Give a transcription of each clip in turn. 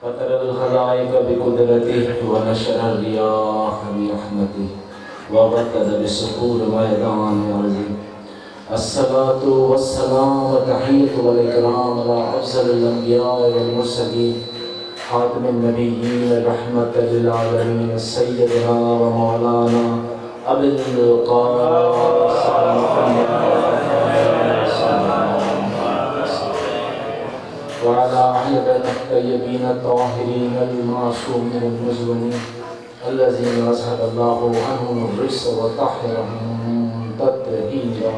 फ़तरल ख़लाइक़ बिक़ुदरतिही व नशरर रियाह बिरहमतिही व बतद बिसुहूर मैदान अर्ज़िही। अस्सलातु वस्सलाम व तहिय्यतु वल इकराम अला अफ़ज़लिल अंबिया वल मुरसलीन खातिमिन नबिय्यीन रहमतल लिल आलमीन सय्यदना व मौलाना अबुल क़ासिम वअला अहलि बैतिही तय्यबीन ताहिरीन अल-मासूमीन अल-मुज़्वनीन अल्लज़ीना अज़हबल्लाहु अन्हुमुर रिज्स व तहहिरहुम तत्हीरा।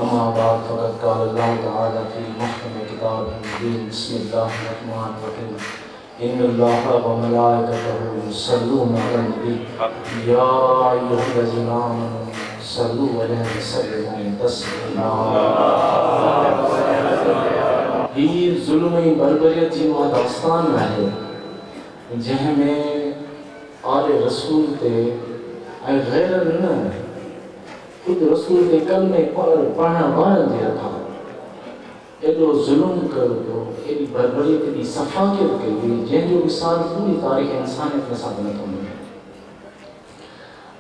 अम्मा बाद फ़क़द क़ाल अल्लाहु तआला फ़ी मुहकम किताबिहिल मुबीन बिस्मिल्लाहिर रहमानिर रहीम इन्नल्लाहा व मलाइकतहु युसल्लूना अलन नबी या अय्युहल्लज़ीना आमनू सल्लू अलैहि वसल्लिमू तस्लीमा। ही ज़ुल्म बरबरियत जी उहा दास्तान आहे जंहिंमें आले रसूल ते ऐं गैर न ख़ुदि रसूल ते कलमे पढ़ण वारनि जे हथां एॾो ज़ुल्म कयो वियो, एॾी बरबरियत, एॾी सफ़ाकियत कई वई जंहिंजो मिसाल पूरी तारीख़ इंसानियत में सां नथो मिले।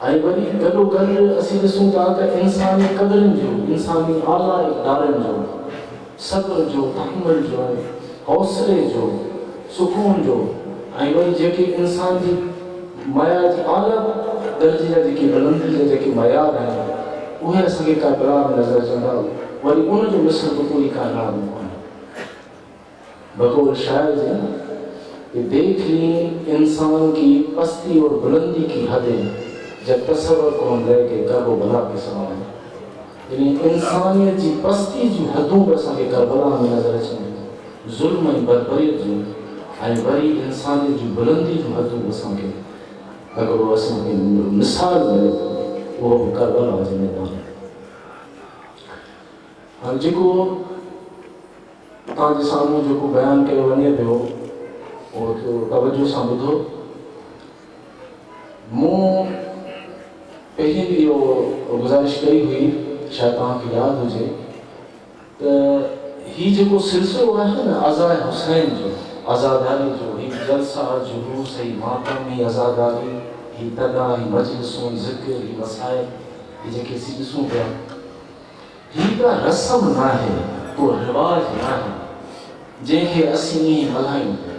ऐं वरी गॾोगॾु असीं ॾिसूं था त इंसानी क़दरुनि जो, इंसानी आला इक़दारनि जो, सब्र जो, तहम्मुल जो, हौसले जो, सुकून जो ऐं वरी जेके इंसान जी मयार जी आला दर्जे जा जेके बुलंदी जा जेके मयार आहिनि उहे असांखे करबला में नज़र अचंदा। वरी उनजो मिसल बि पूरी काइनात में कोन्हे। बक़ौल शायर जे कि देख ली इंसान की पस्ती और बुलंदी की हदें जब तसव्वुर कौन रह के करबो भला के समान। यानी इंसानियत जी पस्ती जी हदूं बि असांखे करबला में नज़र अचनि, ज़ुल्म ऐं बरबरियत जूं ऐं वरी इंसानियत जी बुलंदी जूं हदूं असांखे अगरि असांखे मिसाल मिले उहो बि करबला जे मैदान। हाणे जेको तव्हांजे साम्हूं जेको बयानु कयो वञे पियो उहो तवजो सां ॿुधो। मूं पहिरीं बि इहो गुज़ारिश कई हुई, शायदि तव्हांखे यादि हुजे त हीउ जेको सिलसिलो आहे न अज़ाए हुसैन जो, आज़ादारी जो, ही जलसा जुलूस, ही मातम, ही आज़ादारी, ही तदा, ही मजलिसूं, ही ज़िक्र, ही मसाइल, ही जेके असीं ॾिसूं पिया, ही का रस्म न आहे, को रिवाज न आहे जंहिंखे असीं ईअं मल्हायूं पिया।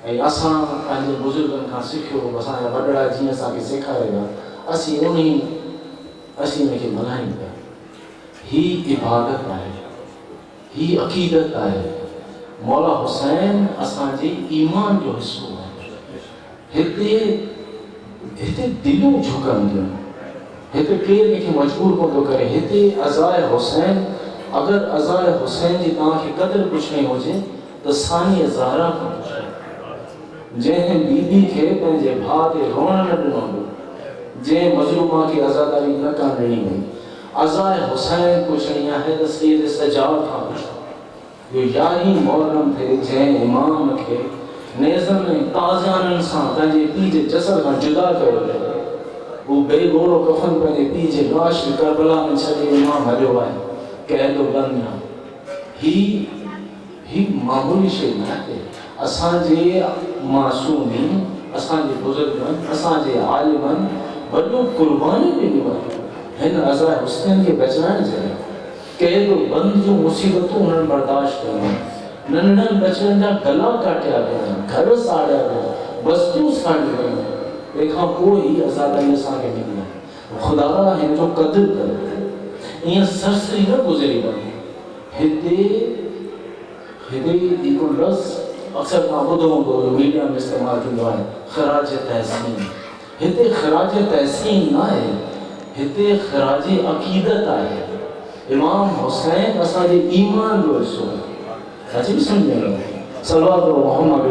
ऐं असां पंहिंजे बुज़ुर्गनि खां सिखियो, असांजा वॾड़ा जीअं असांखे सेखारे विया असीं हिनखे मल्हायूं पिया। ही इबादत आहे, ही अक़ीदत आहे। मौला हुसैन असांजे ईमान जो हिस्सो आहे। हिते दिलियूं झुकंदियूं, हिते केरु कंहिंखे मजबूर कोन थो करे। हिते अज़ाए हुसैन, अगरि अज़ाए हुसैन जी तव्हांखे क़दुरु पुछणी हुजे त सानी ज़हरा खां पुछो, जंहिं बीबी खे पंहिंजे भाउ ते रोअण न ॾिनो हो, जंहिं मज़लूमा खे आज़ादारी न करणु ॾिनी हुई। अज़ाए हुसैन पुछणी आहे त सैयद सज्जाद खां पुछो। इहो 11 मुहर्रम थे जंहिं इमाम खे नेज़नि ऐं ताज़ियाननि सां पंहिंजे पीउ जे जसद खां जुदा कयो वियो, वो बेगोड़ो कफन पंहिंजे पीउ जे लाश खे करबला में छॾे इमाम हलियो आहे क़ैदो बंदि न। ही मामूली शइ न आहे। असांजे मासूमीन, असांजे बुज़ुर्गनि, असांजे आलिमनि वॾियूं क़ुर्बानियूं ॾिनियूं आहिनि हिन अज़ाए हुसैन खे बचाइण जे लाइ। क़ैदो बंदि जूं मुसीबतूं हुननि बर्दाश्त कयूं, नंढड़नि बचड़नि जा गला काटिया विया, घर साड़िया विया, बस्तियूं साड़ियूं वियूं। तंहिंखां पोइ ई आज़ादारी असांखे मिली आहे। ख़ुदा हिन जो क़दुरु करे, ईअं सरसरी न गुज़री वञे। हिते हिकिड़ो लफ़्ज़ अक्सर तव्हां ॿुधो हूंदो, मीडिया में इस्तेमालु थींदो आहे, ख़राज तहसीन। हिते ख़राज तहसीन न आहे, हिते ख़राज अक़ीदत आहे। इमाम हुसैन असांजे ईमान जो हिस्सो आहे। अची बि सम्झ में सल्लल्लाहु मोहम्मद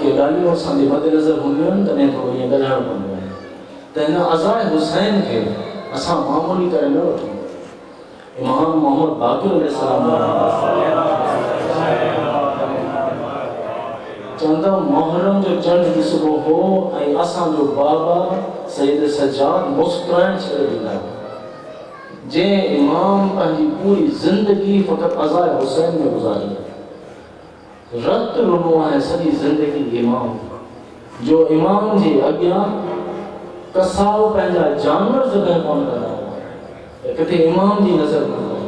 के ॻाल्हियूं असांजे मद्देनज़र हूंदियूं आहिनि तॾहिं थोरो ईअं ॻाल्हाइणो पवंदो आहे। त हिन अज़ाए हुसैन खे असां मामूली करे न वठूं। इमाम मोहम्मद बाक़िर अलैहिस्सलाम चंदा मुहर्रम जो चंड ॾिसबो हो ऐं असांजो बाबा सईद सज्जाद मुस्कुराइण छॾे ॾींदा हुआ। जंहिं इमाम पंहिंजी पूरी ज़िंदगी फ़क़ति अज़ाए हुसैन में गुज़ारी, रत रुनो आहे सॼी ज़िंदगी इमाम जो। इमाम जे अॻियां कसाओ पंहिंजा जानवर ज़बह कोन कंदा हुआ, किथे इमाम जी नज़र न आई।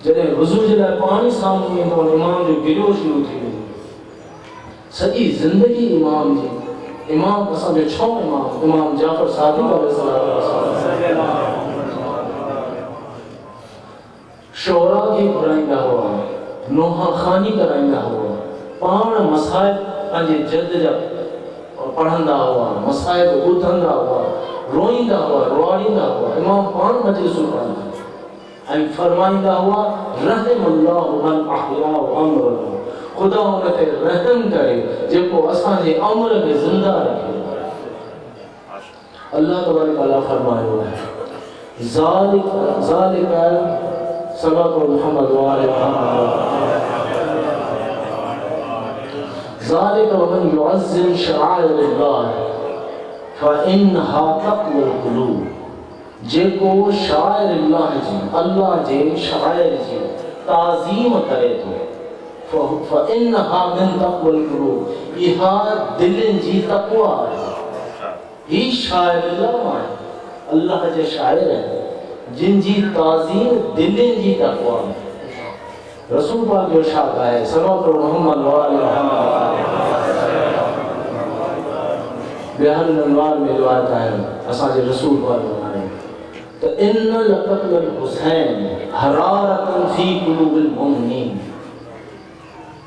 जॾहिं वुज़ू जे लाइ पाणी साम्हूं ईंदो इमाम जो गिरियो शुरू थी वेंदो। सॼी ज़िंदगी इमाम जी। इमाम असांजो छो इमाम जाफ़र सादिक़ अलैहिस्सलाम शोरा खे घुराईंदा हुआ, नोहा ख़ानी कराईंदा हुआ, पाण मसाइब पंहिंजे जद जा पढ़ंदा हुआ, मसाइब ॿुधंदा हुआ, रोईंदा हुआ, रुआड़ींदा हुआ। इमाम पाण मजलिसूं पढ़ंदा ऐं फरमाईंदा हुआ रहमल्लाहु मन अहयाउ अम्रहु, खुदा उन ते रहम करे जेको असांजे अमर खे ज़िंदा रखे। अल्लाह तबारक व तआला फरमायो है ज़ालिका सल्लल्लाहु मुहम्मद व आले मुहम्मद ज़ालिका वमन युअज़्ज़िम शआइरिल्लाह फइन्नहा तक़वल क़ुलूब। जेको शाइरिल्लाह जी अल्लाह जे शाइर जी ताज़ीम करे थो फइन्नहा मिन तक़वल क़ुलूब, इहा दिलनि जी तक़वा आहे। ही शाइरिल्लाह आहे, अल्लाह जे शाइर आहिनि जिन जी ताज़ीम दिलनि जी तक़वा आहे। रसूल पाक जो इरशाद आहे सल्लल्लाहु मुहम्मद व आले मुहम्मद। बिहार नवार में रिवायत है असांजे रसूल पाक फरमाए त इन लक़तल हुसैन हरारतन फी क़ुलूबिल मुमिनीन।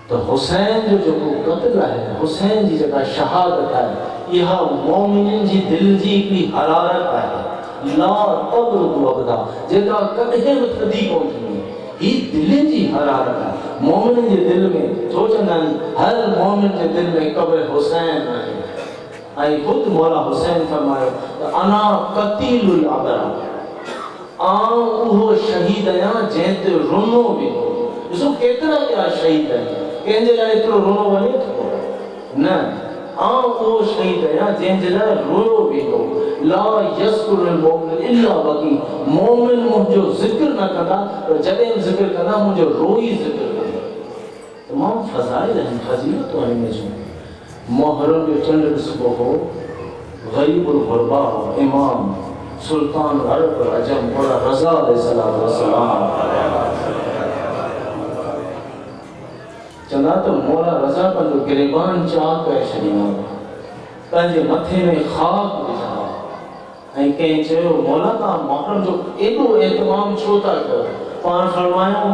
तो हुसैन जो कत्ल है, हुसैन जी जेका शहादत है, इहा मोमिननि जी दिल जी हिकिड़ी हरारत है। ला तबरुदु अबदा, जेका कॾहिं बि थधी कोन थींदी। ही दिलनि जी हरारत है। मोमिननि जे दिल में सोचंदा आहिनि हर मोमिन जे दिल में कब्र हुसैन आहे। ऐं ख़ुदि मौला हुसैन फरमायो त अना क़तीलुल अबरा, आउं उहो शहीद आहियां जंहिं ते रुनो वेंदो। ॾिसो केतिरा ॿिया शहीद आहिनि, कंहिंजे लाइ एतिरो रुनो वञे थो न। आउं उहो शहीद आहियां जंहिंजे लाइ रोयो वेंदो। ला यस्कुरुल मोमिन इल्ला बकी, मोमिन मुंहिंजो ज़िक्र न कंदा, पर जॾहिं बि ज़िक्र कंदा मुंहिंजो रोई ज़िक्र कंदा। तमामु फ़ज़ाइल आहिनि, फ़ज़ीलतूं आहिनि हिन जूं। मुहर्रम जो चंड ॾिसबो हो, ग़रीबुल ग़ुरबा इमाम सुल्तान अरब अजम मौला रज़ा अलैहिस्सलाम चंदा त मौला रज़ा पंहिंजो गिरेबान चाक करे छॾींदा, पंहिंजे मथे में ख़ाक विझंदा। ऐं कंहिं चयो मौला तव्हां मुहर्रम जो एॾो एहतमाम छो था कयो? पाण फरमायो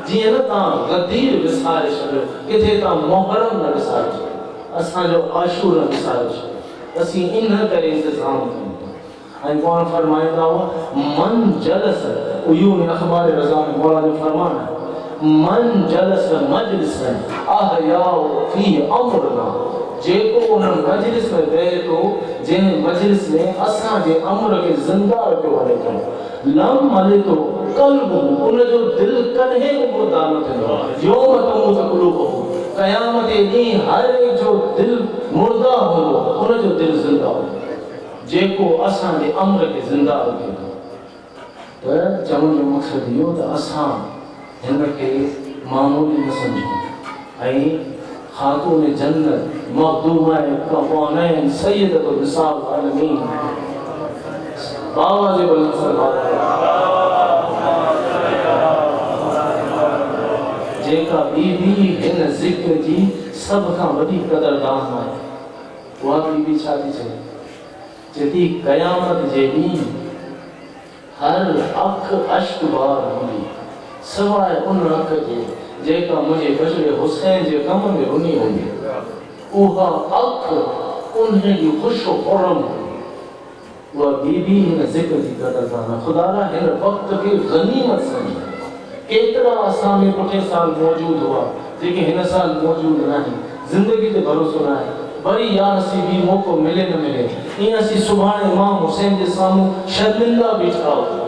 जीअं न तव्हां गदीर विसारे छॾियो, किथे तव्हां मुहर्रम न विसारे छॾियो, असांजो आशूर न विसारे छॾियो। असीं इन करे इंतज़ाम कयूं। ऐं पाण फरमाईंदा हुआ मन जलस, उयून अख़बार रज़ा में मौला जो फरमान है, मन जलस मजलिसन अहयाउ फी अमरना। जेको उन मजलिस में रहे थो, जंहिं मजलिस में असांजे अमर खे ज़िंदा रखियो वञे थो, लम मले थो क़ल्ब, उनजो दिलि कॾहिं बि मुर्दा न थींदो। यौम तमूत क़ुलूबुहुम, क़यामत जे ॾींहुं हर एक जो दिलि मुर्दा हूंदो, उनजो दिलि ज़िंदा हूंदो जेको असांजे अमर खे ज़िंदा रखे थो। त चवण जो मक़सदु इहो त असां हिन खे मामूली न सम्झूं ऐं ख़ातून जन्नत मख़दूमा कौनैन सय्यदतुल निसाल आलमीन बाबा जे बुलंद जेका बीबी हिन ज़िक्र जी सभ खां वॾी क़दरदान आहे, उहा बीबी छा थी चए? जॾहिं क़यामत जे ॾींहुं हर अख अश्कबार हूंदी सवाइ उन अख जे जेका मुंहिंजे बशरे हुसैन जे कम में रुनी हूंदी। उहा अख उन जी ख़ुशो खुरम हूंदी। उहा बीबी हिन ज़िक्र जी क़दरदान। ख़ुदा हिन वक़्त खे गनीमत सम्झो। केतिरा असां में पुठे साल मौजूद हुआ जेके हिन साल मौजूद न आहिनि। ज़िंदगी ते भरोसो न आहे, वरी या नसीबी मौक़ो मिले न मिले, ईअं असीं सुभाणे इमाम हुसैन जे साम्हूं शर्मिंदा बीठा हुआ।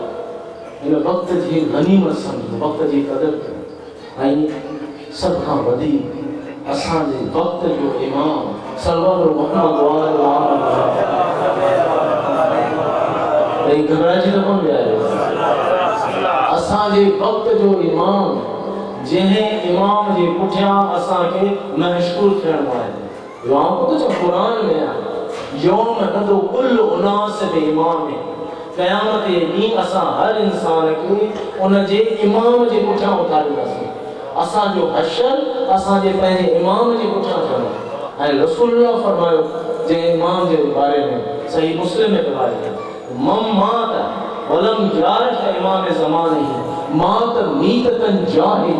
हिन वक़्त जी गनीमत सम्झो, वक़्त जी क़दर कयो। ऐं सभ खां वधीक असांजे वक़्त जो इमाम सल्लल्लाहु मोहम्मद वाले घबराइजी न कोन विया असांजे वक़्त जो इमाम जंहिं इमाम जे पुठियां असांखे महशूर थियणो आहे इमाम तो कुरान में आहे यौम नदो कुल उनास बे इमाम क़यामत जे ॾींहुं असां हर इंसान खे उन जे इमाम जे पुठियां उथारींदासीं असांजो हशर असांजे पंहिंजे इमाम जे पुठियां थियणो ऐं रसूलुल्लाह फरमायो जे इमाम जे बारे में सही मुस्लिम में रिवायत मम मात वलम यारफ इमाम ज़माने मात मीततन जाहिल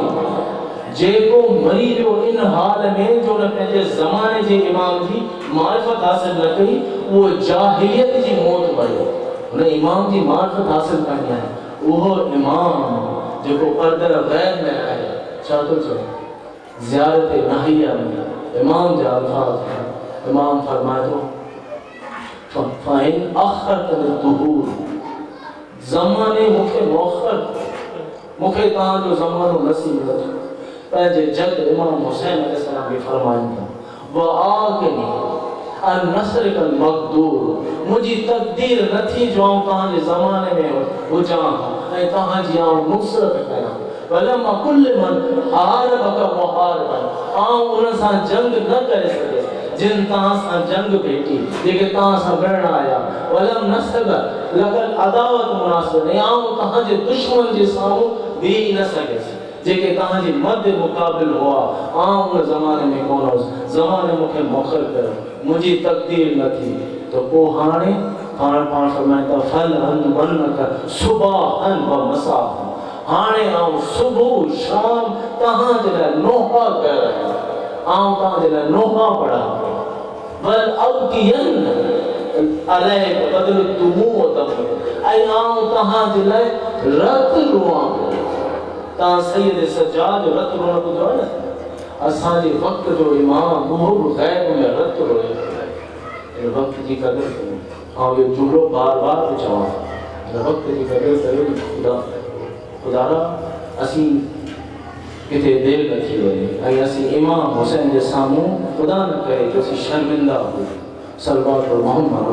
जेको मरी वियो इन हाल में जो न पंहिंजे ज़माने जे इमाम जी मारिफत हासिल न कई वो जाहिलियत जी मौत मरियो उन इमाम जी मारिफत हासिल करनी आहे उहो इमाम जेको पर्दर गैब में आहे छा तो चए ज़ियारत नहिया में इमाम जा अल्फाज इमाम फरमाए तो फाइन आखिरत दुहूर ज़माने मुखे मौखर मुखे तहां जो ज़मानो नसीब न थियो पंहिंजे जद इमाम हुसैन अलैहिस्सलाम भी फरमाइनि था व आगनी अन नसरिकल मक़दूर मुझी तकदीर न थी जो आऊं तहांजे ज़माने में हुजां ऐं तहांजी आऊं नुसरत कयां वलमा कुल मन हारबक मुहारबन आऊं उन सां जंग न करे सघे जिन तहां सां जंग भेटी जेके तहां सां लड़ण आया वलम नसब लकल अदावत मुनासिब नहीं आऊं तहांजे दुश्मन जे साम्हूं बीह न सघियसि जेके तहांजे मद मुक़ाबिल हुआ आऊं उन ज़माने में कोन हुअसि ज़माने मूंखे मुखर कयो मुंहिंजी तकदीर न थी तो को हाणे पाण फरमाए था फल हन बनक सुबाहन व मसा हाणे आऊं सुबुह शाम तहांजे लाइ नोहा करे रहियो आऊं तहांजे लाइ नोहा पढ़ा बल अबकियन अलैक बदल तुमू तम ऐं आऊं तहांजे लाइ रत रोआं तहां सैयद सज्जाद जो रत रोअण ॿुधो आहे न असांजे वक़्त जो इमाम उहो बि ग़ैब में रत रोए इन वक़्त जी क़दर कयो ऐं इहो जुमलो बार बार थो चवां इन वक़्त जी क़दर कयो ख़ुदा असीं किथे देरि न थी वञे ऐं असीं इमाम हुसैन जे साम्हूं ख़ुदा न करे जो असीं शर्मिंदा हुजूं सल्लल्लाहु मोहम्मद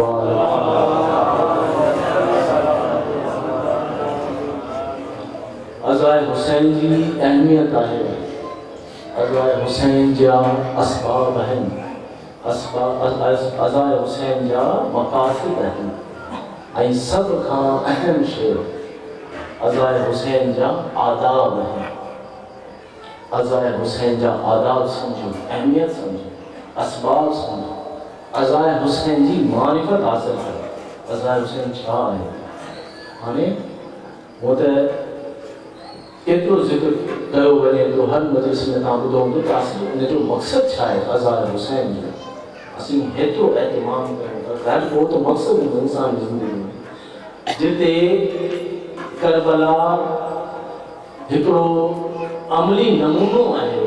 अज़ाए हुसैन जी अहमियत है अज़ाए हुसैन जा असबाब आहिनि अज़ाए हुसैन जा मक़ासिद आहिनि ऐं सभ खां अहम शइ अज़ाए हुसैन जा आदाब आहिनि अज़ाए हुसैन जा आदाब समझो अहमियत समझो असबाब समझो अज़ाए हुसैन जी मारिफत हासिल करो अज़ाए हुसैन छा आहे हाणे वो त केतिरो ज़िक्र कयो वञे तो हर मजलिस में तव्हां ॿुधो हूंदो त असीं उन जो मक़सदु छा आहे अज़ाए हुसैन जो असीं हेतिरो एहतमाम कयूं था ख़ैर उहो त मक़सदु हूंदो इंसान जी ज़िंदगी में जिते करबला हिकिड़ो अमली नमूनो आहे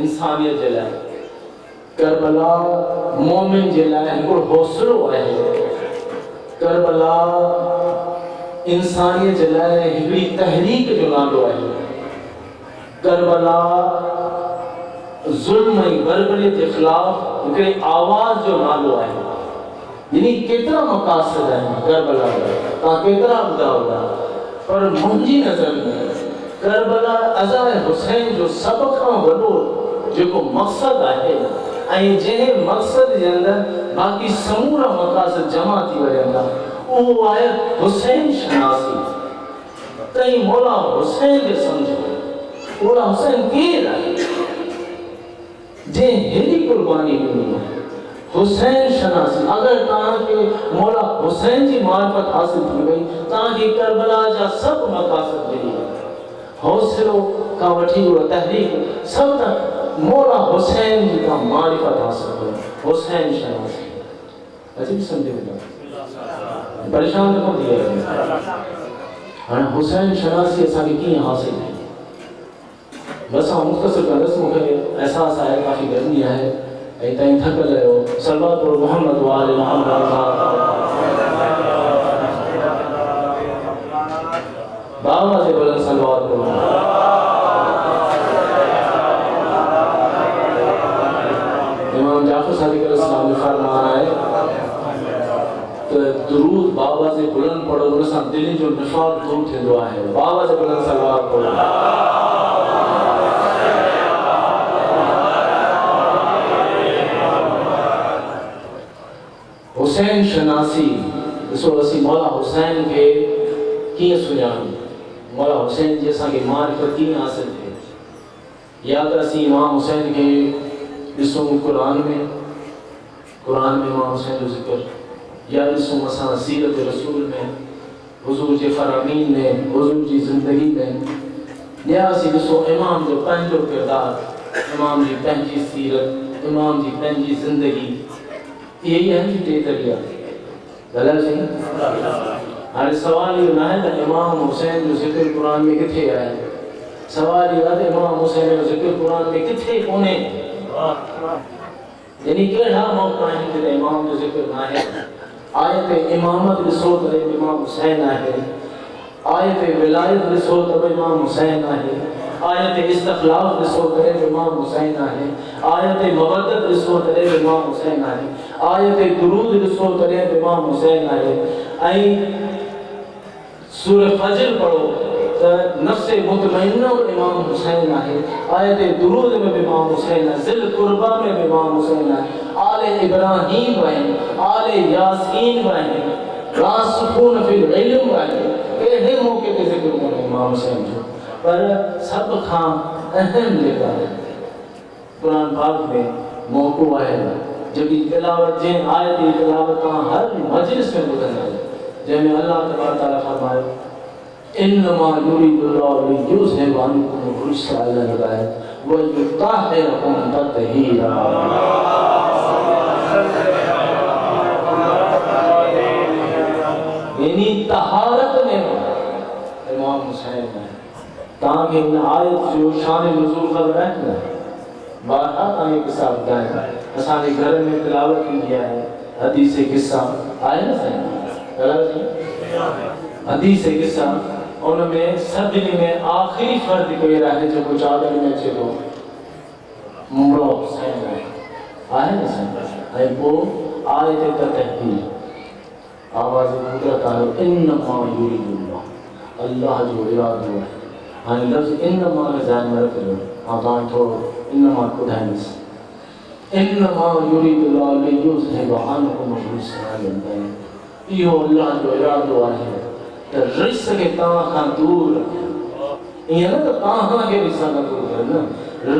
इंसानियत जे लाइ करबला मोमिन जे लाइ हिकिड़ो हौसलो आहे करबला इंसानियत जे लाइ हिकिड़ी तहरीक जो नालो आहे करबला ज़ुल्म ऐं बरबरीअत जे ख़िलाफ़ हिकिड़े आवाज़ जो नालो आहे यानी केतिरा मक़ासिद आहिनि करबला जा तव्हां केतिरा ॿुधा हूंदा पर मुंहिंजी नज़र में करबला अज़ाए हुसैन जो सभ खां वॾो जेको मक़सदु आहे ऐं जंहिं मक़सद जे अंदरि बाक़ी समूरा मक़ासिद जमा थी वञनि था उहो आहे हुसैन शनासी कई मौला हुसैन खे सम्झो मौला हुसैन केरु आहे जंहिं हेॾी क़ुर्बानी ॾिनी आहे हुसैन शनासी अगर तव्हांखे मौला हुसैन जी मारिफत हासिल थी वई तव्हांखे करबला जा सभु मक़ासिद मिली हौसलो खां वठी उहा तहरीक सभु त मौला हुसैन जी खां मारिफत हासिल कयो हुसैन शनासी अची बि सम्झी वेंदा परेशान न कोन थी विया हाणे हुसैन शनासी असांखे कीअं हासिल थी बस आउं मुख़्तसर कंदुसि मूंखे अहसासु आहे काफ़ी गर्मी आहे ऐं ताईं थकियल आहियो सल्लल्लाहु मोहम्मद वाले मोहम्मद बाबा जे बुलंद सल्लल्लाहु पढ़ो उन सां दिलि जो निफ़ाक़ दूर थींदो आहे। बाबा जे बुलंद सलवात पढ़ो। हुसैन शनासी ॾिसो असीं मौला हुसैन खे कीअं सुञाणूं, मौला हुसैन जी असांखे मारिफत कीअं हासिल थिए। या त असीं इमाम हुसैन खे ॾिसूं क़ुरान में इमाम हुसैन जो ज़िक्र, या ॾिसूं असां सीरत रसूल में, हुज़ूर जे फ़रामीन में, हुज़ूर जी ज़िंदगी में, या असीं ॾिसूं इमाम जो पंहिंजो किरदारु, इमाम जी पंहिंजी सीरत, इमाम जी पंहिंजी ज़िंदगी। यही आहिनि टे तरीक़ा। ग़लति सही। हाणे सवाल इहो न आहे त इमाम हुसैन जो ज़िक्र क़ुरान में किथे आहे, सवाल इहो आहे त इमाम हुसैन जो ज़िक्र क़ुरान में किथे कोन्हे। यानी कहिड़ा मौक़ा आहिनि जिते इमाम जो ज़िक्र न आहे। आयत इमामत ॾिसो त इमाम हुसैन आहे, आयत विलायत ॾिसो त इमाम हुसैन आहे, आयत इस्तख़लाफ़ ॾिसो त इमाम हुसैन आहे, आयत मवद्दत ॾिसो त इमाम हुसैन आहे, आयत दुरूद ॾिसो त इमाम हुसैन आहे। ऐं सूरह फज्र पढ़ो त नफ़्स मुतमइन्ना में इमाम हुसैन आहे, आयत दुरूद में भी इमाम हुसैन आहे, ज़िल कुर्बा में भी इमाम हुसैन आहे, आले इब्राहीम आहिनि, आले यासीन बि आहिनि, रासिखून फिल इल्म आहिनि। कहिड़े मौक़े ते ज़िक्र कोन्हे इमाम हुसैन जो। पर सब खां अहम जेका क़ुरान पाक में मौक़ो आहे जॾहिं तिलावत जे आयत जी तिलावत तव्हां हर मजलिस में ॿुधंदा आहियो, जंहिंमें अल्लाह तबारक तआला फरमायो इन्नमा युरीदुल्लाहु लियुज़हिब अन्कुम रिज्सा अहल बैत व युत्ताहिरकुम तत्हीरा। यानी तहारत में इमाम हुसैन है। तव्हांखे इन आयत जो शान नुज़ूल ख़बर आहे न? बारहा तव्हांखे किस्सा ॿुधायां। असांजे घर में तिलावत थींदी आहे, हदीस किस्सा आहे न साईं, हदीस किस्सा। उनमें सभिनी में आख़िरी फ़र्द केरु आहे जेको चादर में अचे थो? मुमड़ा हुसैन आहे न साईं। ऐं पोइ आयत तहकीर आवाज़ कुदरत आहे, इन्नमा युरीदुल्लाह, अल्लाह जो इरादो आहे। हाणे लफ़्ज़ इन्नमा में ज़हन में रखिजो, मां तव्हांखे थोरो इन्नमा ॿुधाईंदुसि। इन्नमा युरीदुल्लाहु लियुज़हिब अन्कुम रिज्सा अहल बैत। इहो अल्लाह जो इरादो आहे त रिज्स खे तव्हां खां दूर रखे। ईअं न त तव्हां खे रिज्स खां दूर करे, न,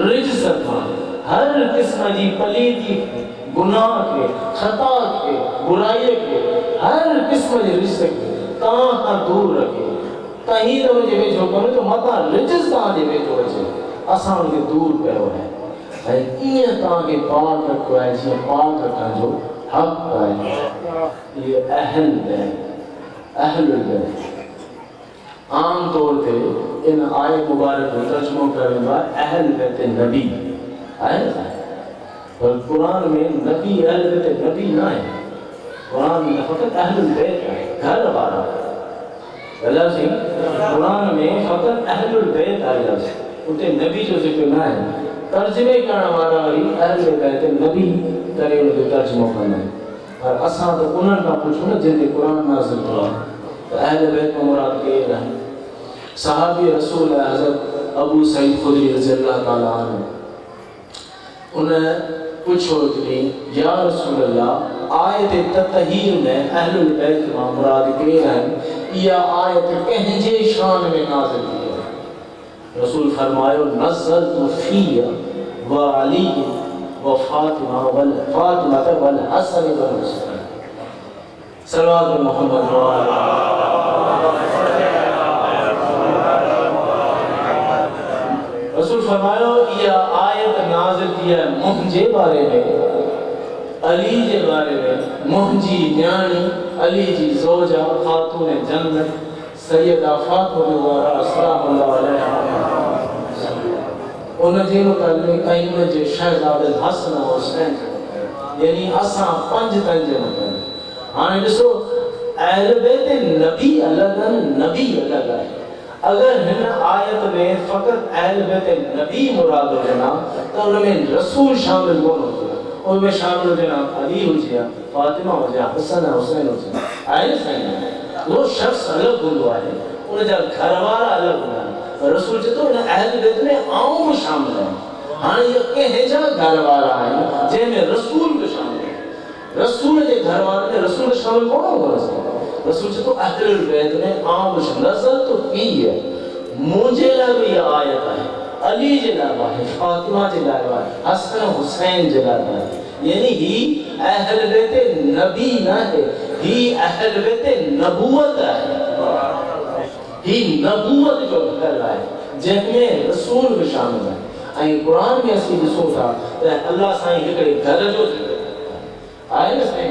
रिज्स खां, हर क़िस्म जी पलीती, गुनाह खे, ख़ता खे, बुराईअ खे, हर क़िस्म जे रिज्स खे तव्हां खां दूर रखे। कहीं त हुनजे वेझो कोन्हे जो मथां रिज्स तव्हांजे वेझो अचे, असां हुनखे दूर कयो आहे। ऐं ईअं तव्हांखे पाक रखियो आहे जीअं पाक रखण जो हक़ आहे। इहे अहल बैत, अहलुल बैत। आम तौर ते इन आयत मुबारक जो तर्जुमो कयो वेंदो आहे अहल बैत नबी आहे न, पर क़ुरान में नबी अहल बैत नबी न आहे। क़ुरान में फ़क़त अहलुल बैत आहे, घर वारा। लफ़्ज़ क़ुरान में फ़क़त अहलुल बैत आहे लफ़्ज़, उते नबी जो ज़िक्र न आहे। तर्जुमे करण वारा वरी अहल बैत नबी करे उनजो तर्जुमो कंदा आहिनि। पर असां त उन्हनि खां पुछूं न जिन ते क़ुरान नाज़िल थियो आहे त अहल बैत में मुराद केरु आहिनि। सहाबी रसूल हज़रत अबू सईद ख़ुदरी रज़ियल्लाहु ताला अन्हु, उन पुछो कि या रसूल अल्लाह, आयत ततहीर में अहलुल बैत मां मुराद केरु आहिनि? इहा आयत कंहिंजे शान में नाज़िल थी आहे? रसूल फरमायो नज़लतु फ़ीया व अली व फातिमा वल हसन वल हुसैन। सल्लल्लाहु मोहम्मद व रसूल फरमायो इहा आयत नाज़िल थी आहे मुंहिंजे बारे में, अली जे बारे में, मुंहिंजी न्याणी अली जी ज़ौजा ख़ातून जन्नत सैयदा फातिमा सलामुल्लाह अलैहा, उनजे मुतालिक़ ऐं उनजे शहज़ादे हसन और हुसैन। यानी असां पंज तंज में। हाणे ॾिसो अहल बैत नबी अलॻि आहिनि, नबी अलॻि आहे। अगर हिन आयत में फ़क़त अहल बैत नबी मुराद हुजनि त उनमें रसूल शामिल कोन हुजे। उनमें शामिल हुजनि अली हुजे, फातिमा हुजे, हसन हुसैन हुजे, आहे न साईं। वो शख्स अलग हूंदो आहे, उन जा घरवारा अलग हूंदा आहिनि। रसूल चए थो इन अहल बैत में आऊं बि शामिल आहियां। हाणे इहे कंहिंजा घरवारा आहिनि जंहिंमें रसूल बि शामिल आहे। रसूल जे घरवारनि में रसूल शामिल कोन हूंदो। रसूल चए थो अहल बैत में आऊं बि नज़र तो की है मुझे लाइ बि इहा आयत आहे, अली जे लाइ आहे, फातिमा जे लाइ आहे, हसन हुसैन जे लाइ आहे। यानी ही अहल बैत नबी न है, ही अहल बैत नबूवत है। ही नबूवत जो घर आहे जंहिंमें रसूल बि शामिल आहे। ऐं क़ुरान में असीं ॾिसूं था त अल्लाह साईं हिकिड़े घर जो आहे न साईं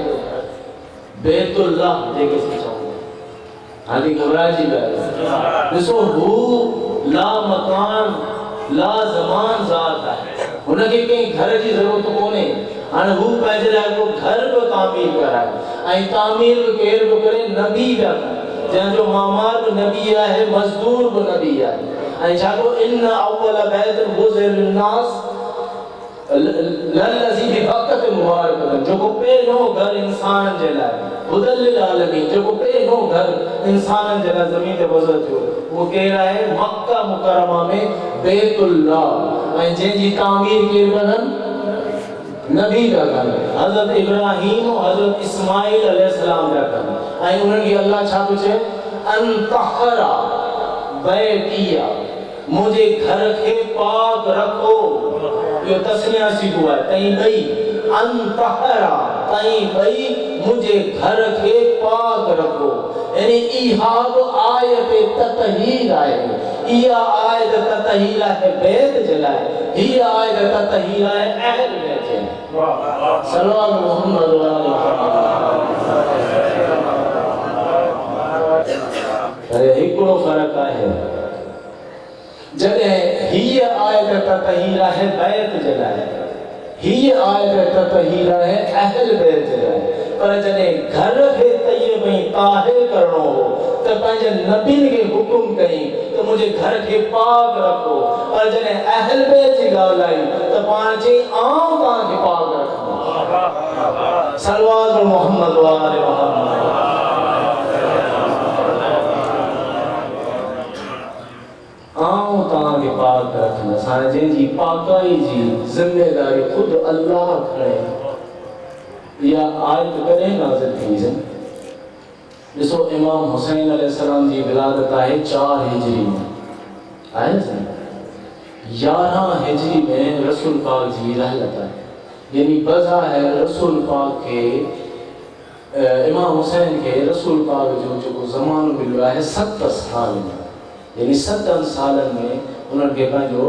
बैतुल्लाह जेके असीं चऊं था। हाली घबराइजी विया ॾिसो, हू ला मकान ला ज़मान ज़ात आहे, हुनखे कंहिं घर जी ज़रूरत कोन्हे। हाणे हू पंहिंजे लाइ को घर बि तामीर कराए ऐं तामीर बि केरु बि करे, नबी पिया कनि, जंहिंजो मामार बि नबी आहे, मज़दूर बि नबी आहे। ऐं छा को इन अव्वल बैतिन वुज़िअ लिन्नास लल्लज़ी बिबक्कत मुबारकतन, जेको पहिरियों घर इंसान जे लाइ, हुदल लिल आलमीन, जेको पहिरियों घर इंसाननि जे लाइ ज़मीन ते वज़अ थियो, उहो केरु आहे? मक्का मुकरमा में बैतुल्लाह। ऐं जंहिंजी तामीर केरु कनि? नबी का कनि, हज़रत इब्राहीम और हज़रत इस्माइल अलैहिस्सलाम का कनि। ऐं उन्हनि खे अल्लाह छा थो चए? अन तहरा बैतिया, मुझे घर के पाक रखो। ये तस्निया सीखो है तई बई अन तहरा, तई बई मुझे घर के पाक रखो। यानी इहाब आयत ततहीर है, इया आयत ततहीर है बैत जलाए, ही आयत ततहीर है अहल बैत है। सल्लल्लाहु मोहम्मद व आले अरे हिकिड़ो फर्क आहे, जॾहिं हीअ आयत ततहीर है बैत जलाए, हीअ आयत ततहीर है अहल बैत जलाए। पर जॾहिं घर खे तय्यब ऐं ताहिर करणो हो त पंहिंजे नबीन खे हुकुम कई त मुंहिंजे घर खे पाक रखो। पर जॾहिं अहल बैत जी ॻाल्हि आई त पाण चई आऊं तव्हांखे पाक रखंदुमि। सल्लल्लाहु मोहम्मद व आले मोहम्मद। आऊं तव्हांखे पाक रखंदुसि। हाणे जंहिंजी पाकाई जी ज़िम्मेदारी ख़ुदि अल्लाह खणे, इहा आयत कॾहिं नाज़िल थी? ॾिसो, इमाम हुसैन अलैहिस्सलाम जी विलादत आहे 4 हिजरी में, आहे न? 11 हिजरी में रसूल पाक जी रहलत आहे। यानी बज़ाहिर रसूल पाक के इमाम हुसैन के रसूल पाक जो जेको ज़मानो मिलियो आहे 7 साल में, यानी 7 सालनि में उन्हनि खे पंहिंजो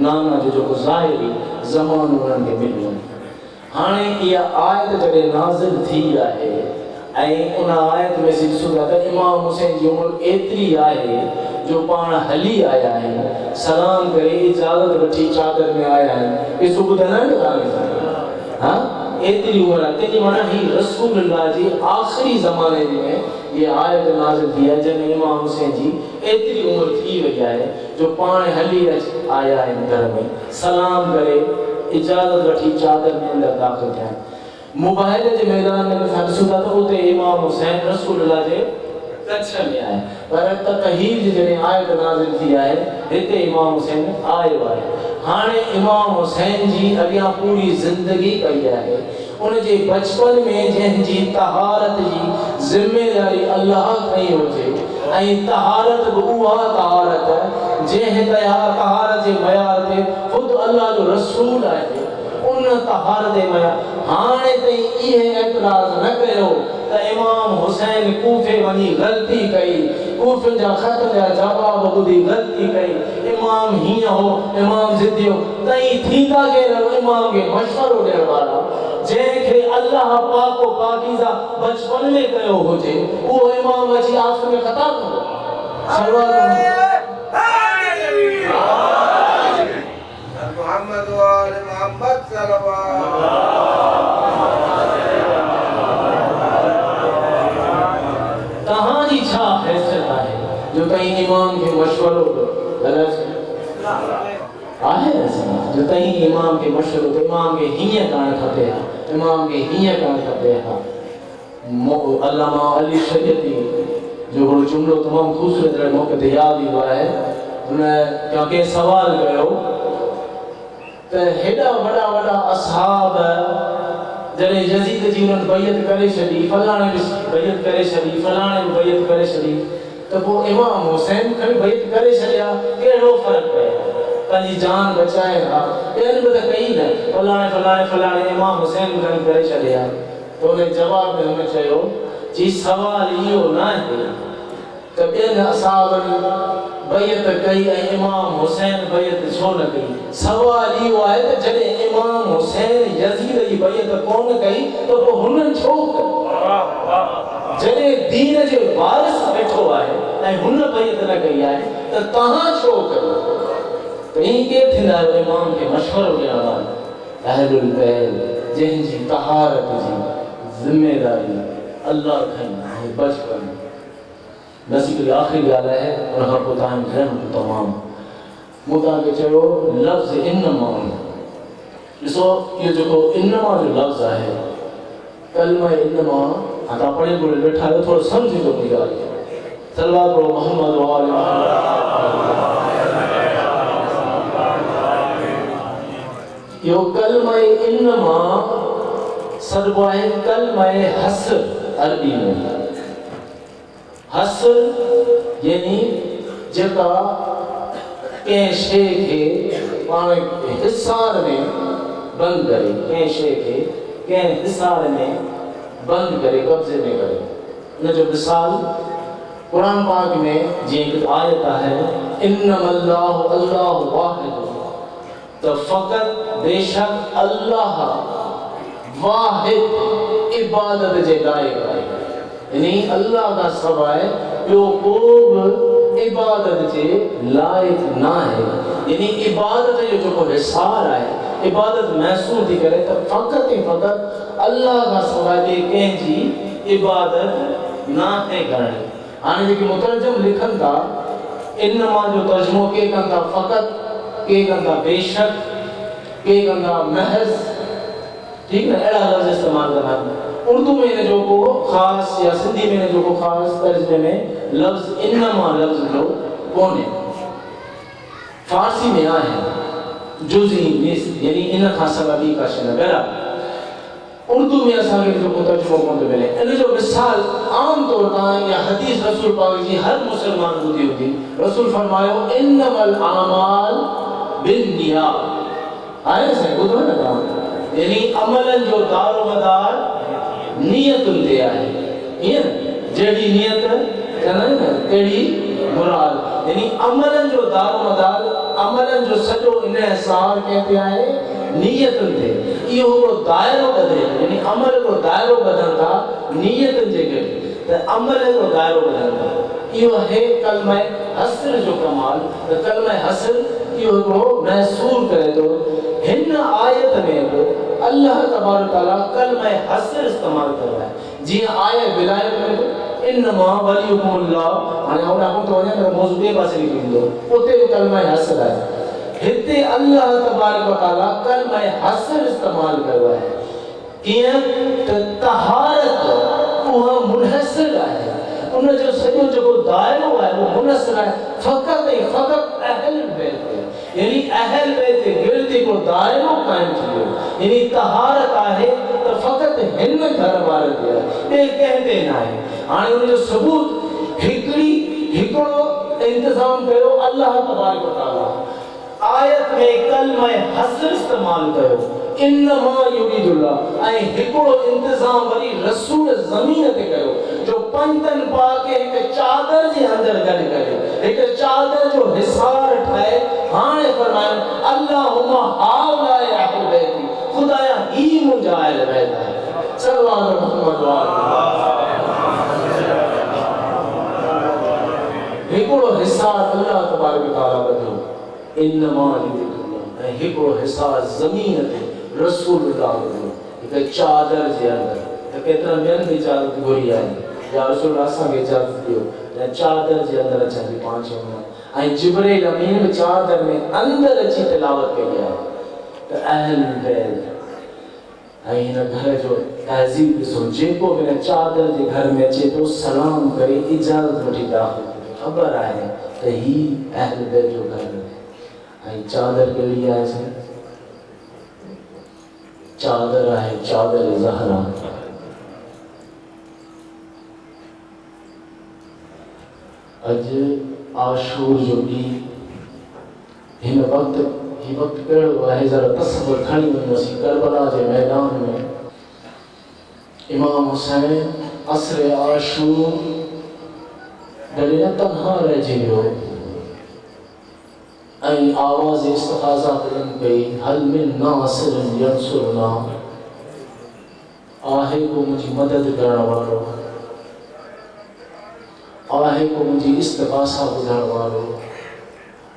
नाना जो जेको ज़ाहिरी ज़मानो उन्हनि खे मिलियो। हाणे इहा आयत जॾहिं नाज़िल थी आहे ऐं उन आयत में ॾिसूं था त इमाम हुसैन जी उमिरि एतिरी आहे जो पाण हली आया आहिनि, सलाम करे इजाज़त वठी चादर में आया आहिनि। इहो ॿुधंदा आहिनि तव्हांखे? हा, एतिरी उमिरि आहे। तंहिंजी माना ही रसूलुल्लाह जी आख़िरी ज़माने में इहा आयत नाज़िल थी आहे, जंहिंमें इमाम हुसैन जी एतिरी उमिरि थी वई आहे जो पाण हली आया आहिनि घर में, सलाम करे इजाज़त वठी चादर में अंदर दाख़िल थिया। मोबाइल जे मैदान में ॾिसूं था त उते इमाम हुसैन रसूलुल्लाह जे कच्छ में आहे, पर ततहीर जी जॾहिं आयत नाज़िल थी आहे हिते इमाम हुसैन आयो आहे। हाणे इमाम हुसैन जी अॻियां पूरी ज़िंदगी कई आहे। उन जे बचपन में जंहिंजी तहारत जी ज़िम्मेदारी अल्लाह खई हुजे, ऐं तहारत बि उहा तहारत जंहिं तहारत जे मयार ते ख़ुदि अल्लाह जो रसूल आहे, उन तहारत जे मयार। हाणे ताईं इहे एतिराज़ न कयो त इमाम हुसैन कूफे वञी ग़लती कई, कूफे जा ख़त जा जवाब ॿुधी ग़लती कई, इमाम हीअं हो, इमाम ज़िद्दी हो। ताईं थींदा केरु? इमाम खे मशवरो ॾियण वारा, जंहिंखे अल्लाह पाक व पाकीज़ा बचपन में कयो हुजे, उहो इमाम अची आख़िर में ख़ता कंदो। मोहम्मद व आले मोहम्मद सल्लल्लाहु। तव्हांजी छा हैसियत आहे जो ताईं इमाम खे मशवरो आहे? जो ताईं इमाम खे मशवरो त इमाम खे हीअं करणु खपे, इमाम खे हीअं करणु खपे। अल्लामा अली शरीयती जो हिकिड़ो जुमिलो तमामु ख़ूबसूरत मौक़े ते यादि ईंदो आहे हुन कंहिं सवाल कयो त हेॾा वॾा वॾा असहाब जॾहिं यज़ीद जी उन्हनि बैयत करे छॾी, फलाणे बि बैयत करे छॾी, फलाणे बि बैयत करे छॾी, त पोइ इमाम हुसैन खणी बैयत करे छॾिया, कहिड़ो फ़र्क़ु पए? पंहिंजी जान बचाए हा, ॿियनि बि त कई न, फलाणे फलाणे फलाणे इमाम हुसैन खणी करे छॾिया। त हुन जवाब में हुन चयो जी सवाल इहो न आहे त ॿियनि असहाबनि बैयत कई ऐं इमाम हुसैन बैयत छो न कई। सवाल इहो आहे त जॾहिं इमाम हुसैन यज़ीद जी बैयत कोन कई त पोइ हुननि छो कई? जॾहिं दीन जो वारिस वेठो आहे ऐं हुन बैयत न कई आहे त तव्हां छो कयो? त ईअं केरु थींदा आहियो इमाम खे मशवरो ॾियण वारा? अहलुल बैत जंहिंजी तहारत जी ज़िमेदारी अल्लाह खईं आहे बचपन। बस हिकिड़ी आख़िरी ॻाल्हि आहे, उन खां पोइ तव्हांजो रहमत तमामु। मूं तव्हांखे चयो लफ़्ज़ इन्नमा, ॾिसो इहो जेको इन्नमा जो लफ़्ज़ आहे, कलमा इन्नमा, तव्हां पढ़े पढ़े वेठा आहियो, थोरो सम्झिजो मुंहिंजी ॻाल्हि। सलवात पढ़ो मोहम्मद व आले। इहो कलमा इन्नमा सॾिबो आहे कलमा हस्र अरबी में। हस्र यानी जेका कंहिं शइ खे पाण हिसार में बंदि करे, कंहिं शइ खे कंहिं हिसार में बंदि करे, कब्ज़े में करे। उन जो मिसाल कुरान पाक में जीअं हिकु आयत आहे, इन्नमल्लाहु अल्लाहु वाहिद, त फ़क़त बेशक अल्लाह वाहिद इबादत जे लाइक़ आहे, यानी अल्लाह का सवाइ ॿियो को बि इबादत जे लाइक़ न आहे। यानी इबादत जो जेको हिसार आहे, इबादत महसूस थी करे त फ़क़त ऐं फ़क़त अल्लाह का सवाइ ॿिए कंहिंजी इबादत न आहे करणी। हाणे जेके मुतरजम लिखनि था, इन्नमा जो तर्जुमो के कनि था फ़क़त, के कनि था बेशक, के कनि था महज़, ठीक है, अहिड़ा लफ़्ज़ इस्तेमालु कंदा आहिनि। उर्दू में इन जो को ख़ासि या सिंधी में इन जो को ख़ासि तर्जुमे में लफ़्ज़ इन्नमा लफ़्ज़ जो कोन्हे। फारसी में आहे जुज़ई निस, यानी इन खां सवाइ ॿी का शइ न। बहरहाल उर्दू में असांखे जो को तर्जुमो कोन थो मिले। इन जो मिसाल आम तौर तां या हदीस रसूल पाक जी हर मुसलमान ॿुधी हूंदी। रसूल फरमायो इन्नमल आमाल बिन्नियात। आहे साईं, ॿुधो न तव्हां? यानी अमलन जो दारो मदार नियतुनि ते आहे। ईअं जहिड़ी नियत चवंदा आहिनि न तहिड़ी मुराद। यानी अमलन जो दारो मदार, अमलन जो सॼो इन्हिसार कंहिंते आहे? नियतुनि ते। इहो हिकिड़ो दाइरो ॿधे, यानी अमल हिकिड़ो दाइरो ॿधनि था नियतुनि जे करे, त अमल हिकिड़ो दाइरो ॿधनि था। इहो आहे कलमा हस्र जो कमाल। त कलमा हस्र इहो हिकिड़ो महसूस करे थो। हिन आयत में बि अल्लाह तबारक तआला कलमा हस्र इस्तेमाल कयो आहे। जीअं आया विलायत में बि इन्नमा वलियुकुमुल्लाह, हाणे होॾां कोन थो वञे त मौज़ू ॿिए पासे निकिरी ईंदो, उते बि कलमा हस्र आहे। हिते अल्लाह तबारक तआला कलमा हस्र इस्तेमाल कयो आहे। कीअं त तहारत उहा मुनहसर आहे, उन जो सॼो जेको दाइरो आहे उहो मुनहसर आहे फ़क़त ऐं फ़क़त अहल बैत, यानी अहल बैत जे गिर्द हिकिड़ो दाइरो क़ाइमु थी वियो। यानी तहारत आहे त फ़क़त हिन घर वारे ते आहे, ॿिए कंहिं ते न आहे। हाणे उनजो सबूत हिकिड़ो इंतज़ाम कयो अल्लाह तबारक तआला आयत में कलमा हस्र इस्तेमाल कयो, इन्नमा युरीदुल्लाह, ऐं हिकिड़ो इंतज़ाम वरी रसूल ज़मीन ते कयो जो पंतनि पाके हिकु चादर जे अंदरि गॾु कयो, हिकु चादर जो हिसार ठाहे। हाणे फरमायो अल्लाहुम्मा हाउलाए अहल बैती, खुदाया ही मुंहिंजा अहल बैत आहे। सल्लल्लाहु अलैहि वसल्लम। हिकिड़ो हिसार अल्लाह तबारक तआला ॿधो, इन्नमा युरीदुल्लाह, ऐं हिकिड़ो हिसार ज़मीन ते रसूलुल्लाह ॿधो, हिकु चादर जे अंदरि। त केतिरा ॿियनि खे इजाज़त घुरी आहे या रसूल असांखे इजाज़त ॾियो या चादर जे अंदरि अचण जी पाण चवंदा। ऐं जिब्रील अमीन चादर में अंदरि अची तिलावत कई आहे त अहल बैत, ऐं हिन घर जो तहज़ीब ॾिसो, जेको बि चादर जे घर में अचे तो सलाम करे इजाज़त वठी दाख़िल थिए, ख़बर आहे त ही अहल बैत जो घर आहे। ऐं चादर कहिड़ी आहे साईं? चादर आहे चादर ज़हरा। अॼु आशूर जो ॾींहुं, हिन वक़्तु कहिड़ो आहे ज़रा तसव्वुर खणी वञोसीं। करबला जे मैदान में इमाम हुसैन असर आशूर जॾहिं न तन्हा रहिजी वियो ऐं आवाज़ इस्तिग़ासा बुलंद कई, हल मिन नासिरिन यंसुरना, आहे को मुंहिंजी मदद करण वारो, आहे को मुंहिंजी इस्तिग़ासा ॿुधण वारो।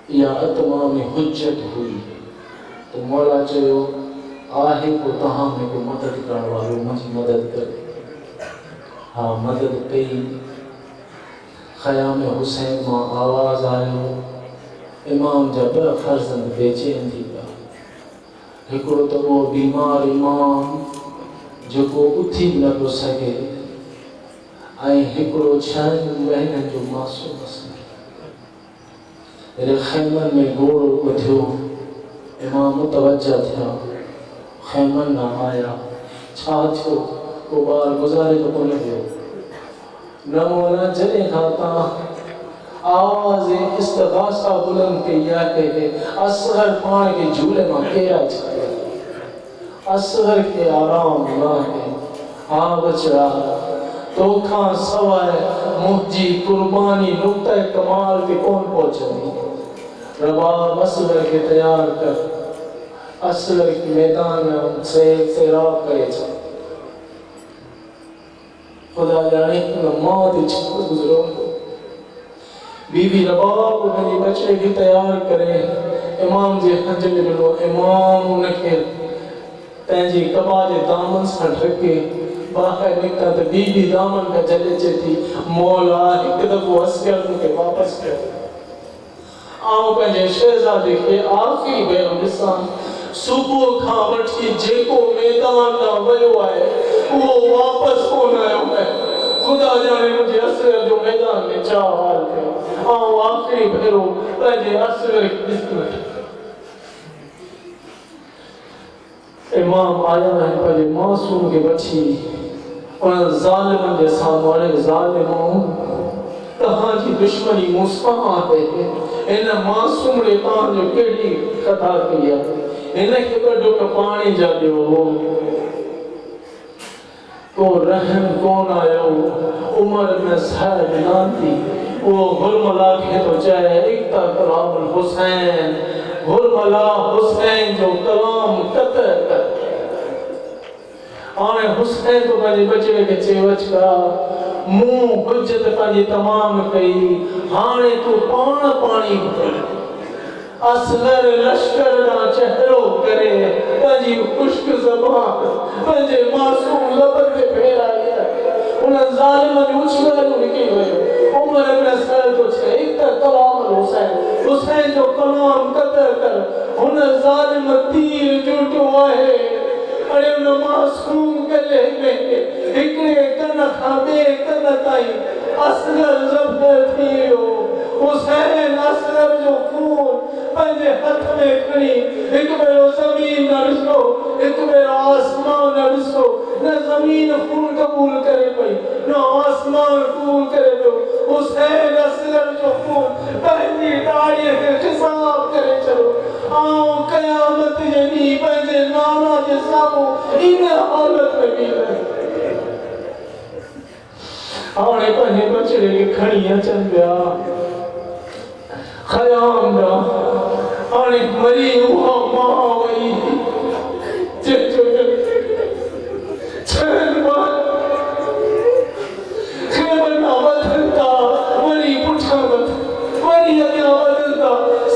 इहा अतमाम हुज्जत हुई तो मौला चयो, आहे को तव्हां में को मदद करण वारो, मुंहिंजी मदद करे। हाँ, मदद कई। ख़याम हुसैन मां आवाज़ आयो, इमाम जा ॿ फ़र्ज़ंद बेचैन थी पिया। हिकिड़ो त उहो बीमार इमाम जेको उथी बि न पियो सघे, ऐं हिकिड़ो 6 महीननि जो मासूम असर। ख़ैमनि में घोड़ो उथियो, इमाम मुतवजा थिया, खैमन न आया। छा थियो? को ॿार गुज़ारे तो कोन पियो। न मौला, जॾहिं खां तव्हां आवाज़ इस्तिग़ासा बुलंद कई आहे, असगर पाण खे झूले मां केराए छॾियो। असगर खे आराम न आहे। हा बचड़ा, तोखां सवाइ मुंहिंजी कुर्बानी नुक़्ते कमाल ते कोन पहुचंदी। रबाब असगर खे तैयार कर, असगर के मैदान में सैराब करे छा। खुदा जाने मौत छो गुज़रो। बीबी रबाब पंहिंजे बचे खे तैयार करे इमाम जे हंज में ॾिनो। इमाम उनखे पंहिंजे कबा जे दामन सां ढके ॿाहिरि निकिता त बीबी दामन खां जॾहिं अचे थी, मौला हिकु दफ़ो असगर मूंखे वापसि कयो। आउं पंहिंजे शहज़ादे खे आख़िरी भेरो ॾिसां। सुबुह खां वठी जेको मैदान में वियो आहे उहो वापसि कोन आयो आहे। खुदा जाने मुंहिंजे असगर जो मैदान में छा हाल थियो। आउं आख़िरी भेरो पंहिंजे असगर खे ॾिसी वठो। इमाम आया आहिनि पंहिंजे मासूम खे वठी उन ज़ालिमनि जे साम्हूं। हाणे ज़ालिमो, तव्हांजी दुश्मनी मूंसां आहे। इन मासूम ॾे तव्हांजो कहिड़ी ख़ता कई आहे? हिनखे ॿ ढुक पाणी जा ॾियो। को रहम कोन आयो। उमर में साहिब नांदी वो हुरमला खे तो चए, इक्ता कलाम हुसैन, हुरमला हुसैन जो कलाम कतर कर। हाणे हुसैन तो पंहिंजे बचे खे चए, बचड़ा मूं हुज्जत पंहिंजी तमाम कई, हाणे तूं पाण पाणी भर। असगर लश्कर ॾांहुं चहिरो करे पंहिंजी खुश्क ज़बान पंहिंजे मासूम लबनि ते फेराई आहे। उन ज़ालिम जूं उछिगारियूं निकिरी वियूं। उमर इब्न सअद तो चए, इक्ता कलाम हुसैन, हुसैन जो कलाम कतर कर। हुन ज़ालिम तीर जुटियो आहे। अरे उन मासूम गले में हिकिड़े कन खां ॿिए कन ताईं असगर ज़ब्र थी वियो। हुसैन असगर जो खून पंहिंजे हथ में खणी हिकु भेरो ज़मीन न ॾिसो, हिकु भेरो आसमान न ॾिसो। न ज़मीन खून क़बूल करे पई, न आसमान क़बूल करे पियो। हुसैन असगर जो खून पंहिंजी दाढ़ीअ खे ख़िसाब करे छॾियो। आउं क़यामत जे ॾींहुं पंहिंजे नाना जे साम्हूं इन हालत में बीह। हाणे पंहिंजे बचड़े खे खणी अचनि पिया ख़याम ॾांहुं। हाणे मरी उहा मां वई जंहिंजो छहनि बार खेमना वधनि था, वरी पुठियां वधनि, वरी अॻियां वधनि था।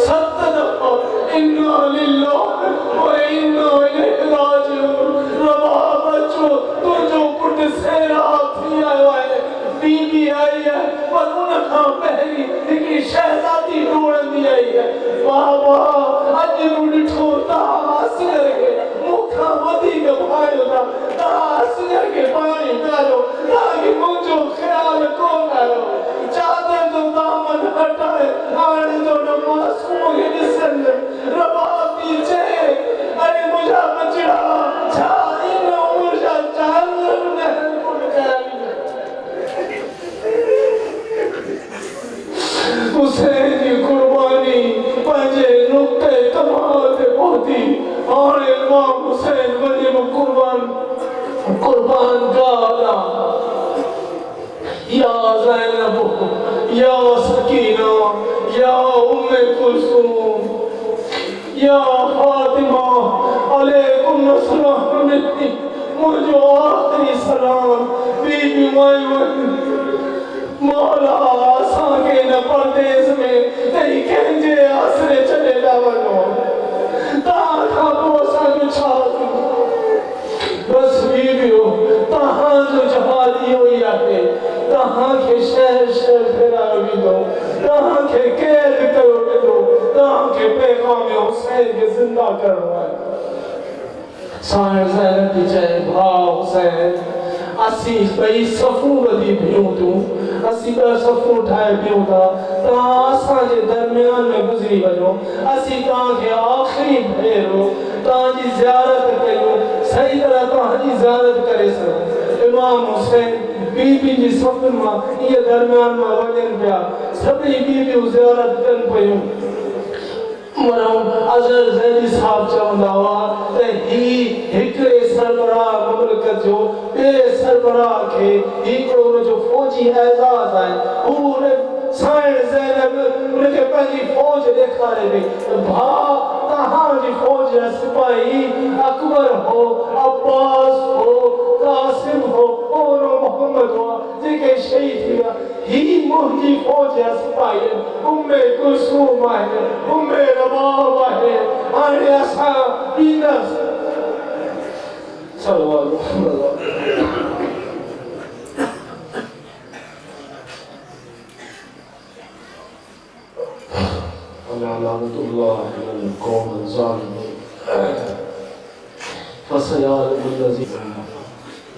7 दफ़ा इन्ना लिल्लाहि व इन्ना इलैहि राजिऊन। रबाब अचो, तुंहिंजो पुटु सैराब थी आयो आहे। बीबी आई है, पर उन खां पहिरीं हिकिड़ी शहज़ादी डोड़ंदी आई है। बाबा अॼु मूं ॾिठो त हुसैन जी कुर्बानी पंहिंजे नुक़्ते कमाल ते पहुती हाणे इमाम हुसैन वञे कुर्बान गाला या ज़ैनब या सकीना या उम्मे कुलसूम या फातिमा अलैकुम अस्सलाम मुझो आखिरी सलाम बीबी मायमन मौला असांखे न परदेस में कई कंहिंजे आसरे छॾे था वञो तव्हां खां पोइ असांजो छा बस बीबियो तव्हांजो जवाब इहो ई आहे तव्हांखे शहर शहर फेरायो वेंदो तव्हांखे क़ैद कयो वेंदो तव्हांखे पैगाम हुसैन खे ज़िंदा करणो आहे साईं ज़ैनब जी चए भाउ हुसैन असीं ॿई सफ़ूं ॿधी बीहूं थियूं असीं ॿ सफ़ूं ठाहे बीहूं था तव्हां असांजे दरमियान में गुज़री वञो असीं तव्हांखे आख़िरी भेरो तव्हांजी ज़ियारत कयूं सही तरह तव्हांजी ज़ियारत करे सघूं इमाम हुसैन बीबी जी सफ़ुनि मां इहे दरमियान मां वञनि पिया सभई बीबियूं ज़ियारत कनि पियूं मरहूम अज़हर ज़ैदी साहब चवंदा हुआ त ही हिकिड़े सरबराह मुमलिकत जो ॿिए सरबराह खे हिकिड़ो हुनजो फ़ौजी एज़ाज़ आहे हू हुन साईं ज़ैनब हुनखे पंहिंजी फ़ौज ॾेखारे पई भाउ तव्हांजी फ़ौज जा सिपाही अकबर हो अब्बास हो कासिम हो और मोहम्मद हो जेके शहीद थी विया ही मुंहिंजी फ़ौज जा सिपाही आहिनि उम्मे कुलसूम आहे उम्मे रबाब आहे हाणे असां ॾींदासीं लानतुल्लाह अलल कौम ज़ालिमीन फसयअलमु लज़ीना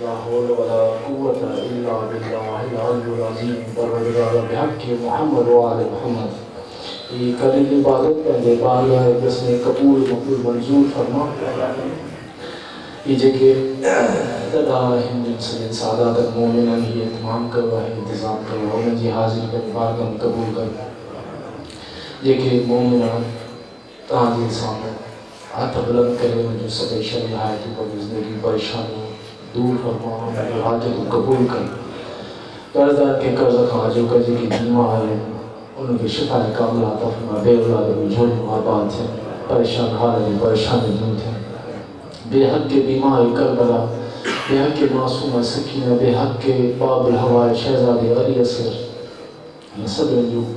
ला हौला वला कुव्वता इल्ला बिल्लाहिल अलियुल अज़ीम परवरदिगार बिहक़्क़ि मुहम्मद व आले मुहम्मद ये करीब इबादत पंहिंजे बारगाह में कबूल मक़बूल मंजूर फरमा ये जेके तदा हिंद सॼनि सादात मोमिननि ही इत्माम कयो आहे इंतज़ाम कयो आहे उन्हनि जी हाज़िरी पंहिंजी बारगाह में क़बूल कर जेके मोमिन तव्हांजे साम्हूं हथ बुलंद करे उनजूं सभई शयूं हाइतूं पंहिंजी ज़िंदगी परेशानियूं दूर फरमा उनजूं हाजतूं क़बूल कर कर्ज़दार खे कर्ज़ खां आजो कर जेकी बीमा आहे उनखे शिफ़ाए कामिला अता फरमा बे औलाद में झोलियूं आबाद थियनि परेशान हाल जी परेशानियूं दूर थियनि बेहक़ के बीमारी करबला बेहक़ के मासूम सकीना बेहक़ के बाबुल हवाए शहज़ादे अली असर इन सभिनी जूं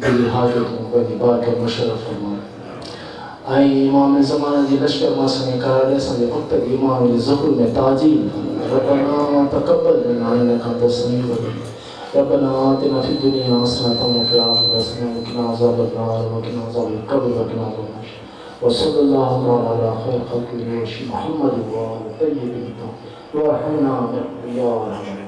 दिली हाजतूं पंहिंजी बारगाह मुशर्रफ़ फरमा ऐं इमाम ज़माने जी लश्कर मां असांखे करार ॾे असांजे वक़्त इमाम जे ज़ुहर में ताजील रब्बना तक़ब्बल मिन्ना इन्नका अंतस समीउल अलीम रब्बना आतिना फ़िद दुनिया हसनतन व फ़िल आख़िरति हसनतन व क़िना अज़ाबन नार व क़िना अज़ाबल क़ब्र व क़िना अज़ाबन नार व सल्लल्लाहु अला खैर ख़ल्क़िही मुहम्मद व आलिहि तय्यबीन व रहमना या रहमान